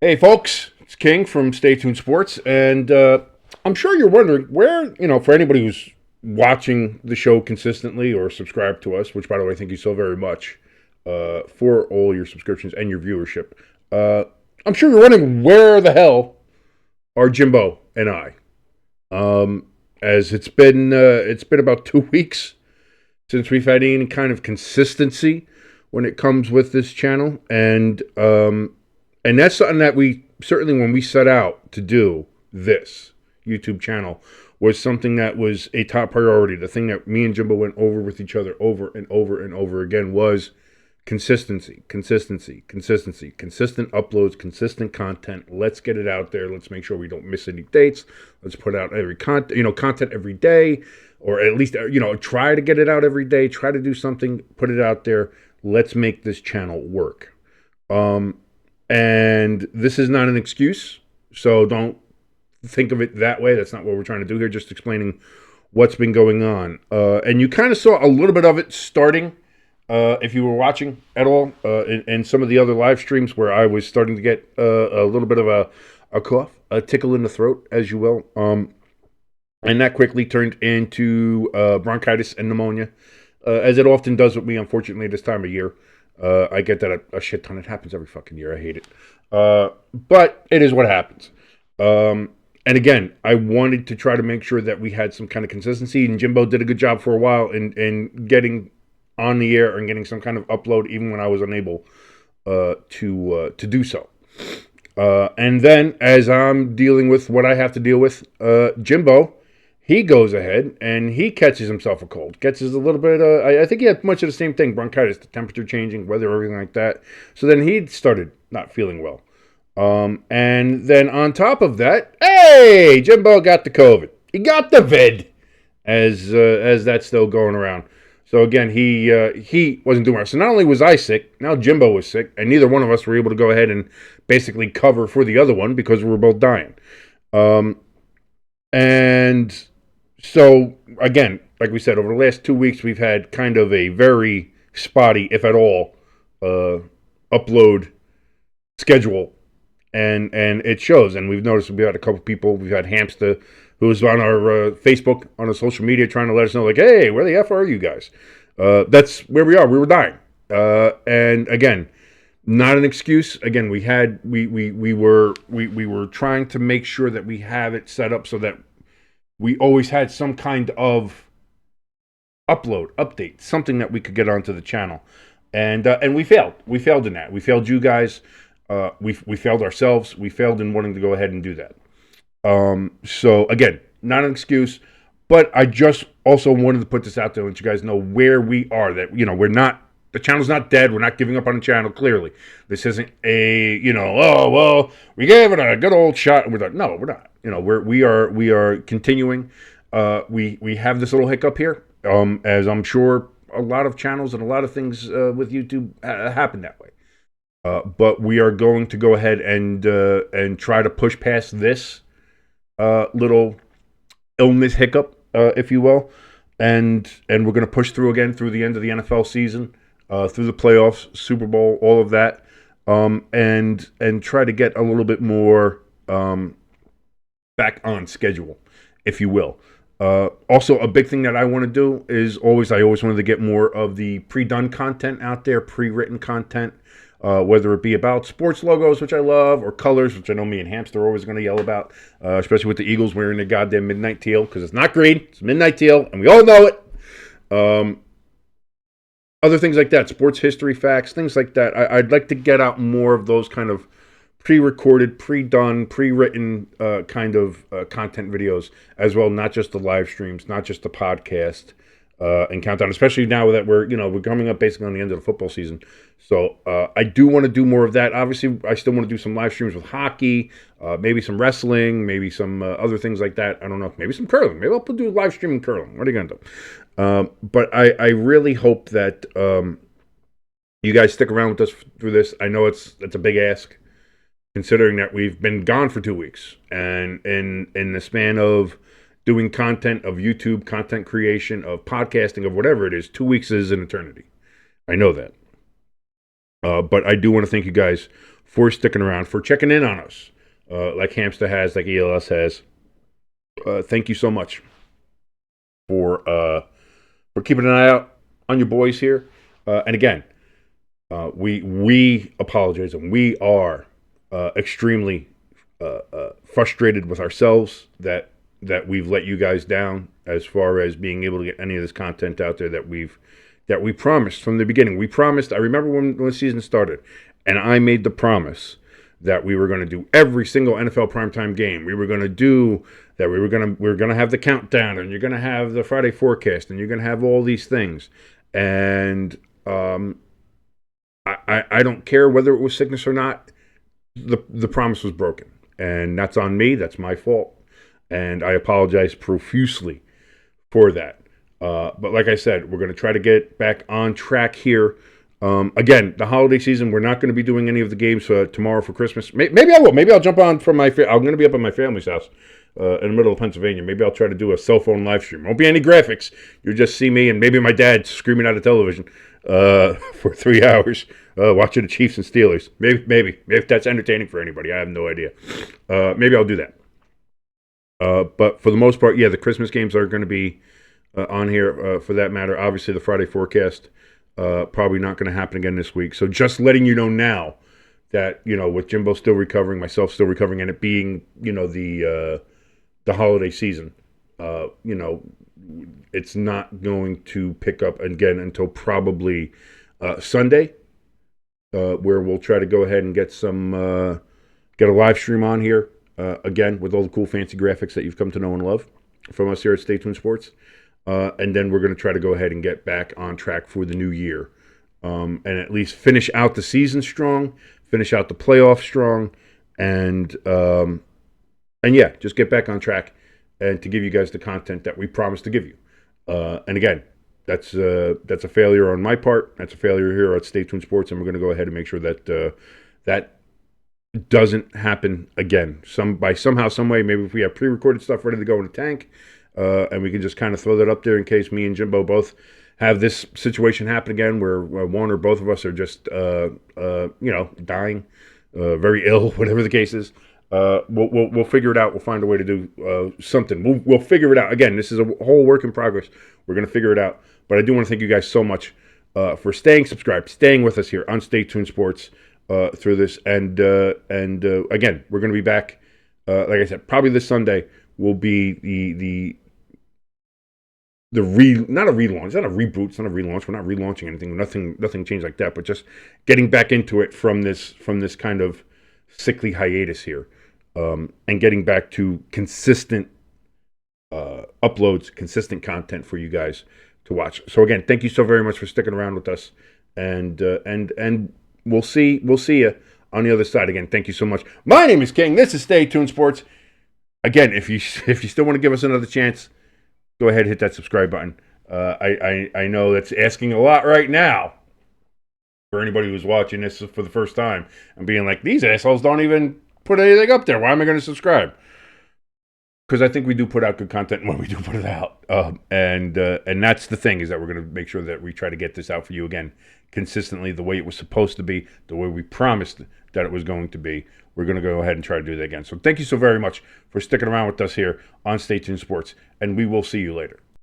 Hey, folks, it's King from Stay Tuned Sports, and I'm sure you're wondering where, for anybody who's watching the show consistently or subscribed to us, which, by the way, thank you so very much for all your subscriptions and your viewership. Uh, I'm sure you're wondering where the hell are Jimbo and I? Um, as it's been about 2 weeks since we've had any kind of consistency when it comes with this channel, and that's something that we certainly, when we set out to do this YouTube channel, was something that was a top priority. The thing that me and Jimbo went over with each other over and over and over again was consistency, consistency, consistency, consistent uploads, consistent content. Let's get it out there. Let's make sure we don't miss any dates. Let's put out every content every day, or at least try to get it out every day. Try to do something, put it out there. Let's make this channel work. And this is not an excuse, so don't think of it that way. That's not what we're trying to do here. Just explaining what's been going on. And you kind of saw a little bit of it starting. If you were watching at all in some of the other live streams where I was starting to get a little bit of a cough, a tickle in the throat, as you will. And that quickly turned into bronchitis and pneumonia, as it often does with me, unfortunately, this time of year. I get that a shit ton. It happens every fucking year. I hate it. But it is what happens. And again, I wanted to try to make sure that we had some kind of consistency, and Jimbo did a good job for a while in getting on the air and getting some kind of upload, even when I was unable to do so. And then, as I'm dealing with what I have to deal with, Jimbo, he goes ahead and he catches himself a cold. Catches a little bit. I think he had much of the same thing: bronchitis, the temperature changing, weather, everything like that. So then he started not feeling well. And then on top of that, hey, Jimbo got the COVID. He got the vid, as that's still going around. So again, he wasn't doing well. So not only was I sick, now Jimbo was sick, and neither one of us were able to go ahead and basically cover for the other one because we were both dying. And so again, like we said, over the last 2 weeks, we've had kind of a very spotty, if at all, upload schedule, and it shows. And we've noticed we've had a couple people. We've had Hamster, who was on our Facebook, on our social media, trying to let us know, like, hey, where the F are you guys? That's where we are. We were dying. And again, not an excuse. Again, we were trying to make sure that we have it set up so that we always had some kind of update, something that we could get onto the channel. And we failed. We failed in that. We failed you guys. We failed ourselves. We failed in wanting to go ahead and do that. So again, not an excuse, but I just also wanted to put this out there and let you guys know where we are. That we're not, the channel's not dead. We're not giving up on the channel. Clearly, this isn't a oh well, we gave it a good old shot and we're done. No, we're not. We are continuing. We have this little hiccup here, as I'm sure a lot of channels and a lot of things with YouTube happen that way. But we are going to go ahead and try to push past this little illness hiccup, if you will, and we're going to push through again through the end of the NFL season, through the playoffs, Super Bowl, all of that, and try to get a little bit more back on schedule, if you will. Also, a big thing that I want to do is I always wanted to get more of the pre-done content out there, pre-written content. Whether it be about sports logos, which I love, or colors, which I know me and Hamster are always going to yell about, especially with the Eagles wearing the goddamn midnight teal, because it's not green, it's midnight teal, and we all know it. Other things like that, sports history facts, things like that. I'd like to get out more of those kind of pre-recorded, pre-done, pre-written kind of content videos as well, not just the live streams, not just the podcast. And countdown, especially now that we're coming up basically on the end of the football season. So I do want to do more of that. Obviously, I still want to do some live streams with hockey, maybe some wrestling, maybe some other things like that. I don't know, maybe some curling. Maybe I'll do live streaming curling. What are you going to do? But I really hope that you guys stick around with us through this. I know it's a big ask, considering that we've been gone for 2 weeks, and in the span of doing content, of YouTube content creation, of podcasting, of whatever it is, 2 weeks is an eternity. I know that. But I do want to thank you guys for sticking around, for checking in on us, like Hamster has, like ELS has. Thank you so much for keeping an eye out on your boys here. And again, we apologize, and we are extremely frustrated with ourselves that we've let you guys down as far as being able to get any of this content out there that we promised from the beginning. We promised. I remember when the season started, and I made the promise that we were going to do every single NFL primetime game. We were going to do that. We were going to have the countdown, and you're going to have the Friday forecast, and you're going to have all these things. And I don't care whether it was sickness or not. The promise was broken, and that's on me. That's my fault, and I apologize profusely for that. But like I said, we're going to try to get back on track here. Again, the holiday season, we're not going to be doing any of the games tomorrow for Christmas. Maybe I will. Maybe I'll jump on from I'm going to be up at my family's house in the middle of Pennsylvania. Maybe I'll try to do a cell phone live stream. Won't be any graphics. You'll just see me and maybe my dad screaming at a television for 3 hours watching the Chiefs and Steelers. Maybe if that's entertaining for anybody. I have no idea. Maybe I'll do that. But for the most part, yeah, the Christmas games are going to be on here for that matter. Obviously, the Friday forecast probably not going to happen again this week. So just letting you know now that, with Jimbo still recovering, myself still recovering, and it being, the holiday season, it's not going to pick up again until probably Sunday, where we'll try to go ahead and get get a live stream on here again with all the cool fancy graphics that you've come to know and love from us here at Stay Tuned Sports. And then we're going to try to go ahead and get back on track for the new year, and at least finish out the season strong, finish out the playoffs strong, and yeah, just get back on track and to give you guys the content that we promised to give you. And again, that's a failure on my part. That's a failure here at Stay Tuned Sports, and we're going to go ahead and make sure that that doesn't happen again. Somehow, some way, maybe if we have pre-recorded stuff ready to go in the tank. And we can just kind of throw that up there in case me and Jimbo both have this situation happen again, where one or both of us are just, dying, very ill, whatever the case is. We'll figure it out. We'll find a way to do something. We'll figure it out. Again, this is a whole work in progress. We're going to figure it out. But I do want to thank you guys so much for staying subscribed, staying with us here on Stay Tuned Sports through this. And again, we're going to be back. Like I said, probably this Sunday will be not a relaunch, it's not a reboot, it's not a relaunch. We're not relaunching anything. Nothing changed like that. But just getting back into it from this kind of sickly hiatus here, and getting back to consistent uploads, consistent content for you guys to watch. So again, thank you so very much for sticking around with us, and we'll see you on the other side. Again, thank you so much. My name is King. This is Stay Tuned Sports. Again, if you still want to give us another chance, go ahead and hit that subscribe button. I know that's asking a lot right now for anybody who's watching this for the first time and being like, these assholes don't even put anything up there. Why am I going to subscribe? Because I think we do put out good content when we do put it out. And that's the thing, is that we're going to make sure that we try to get this out for you again consistently, the way it was supposed to be, the way we promised that it was going to be. We're going to go ahead and try to do that again. So thank you so very much for sticking around with us here on Stay Tuned Sports, and we will see you later.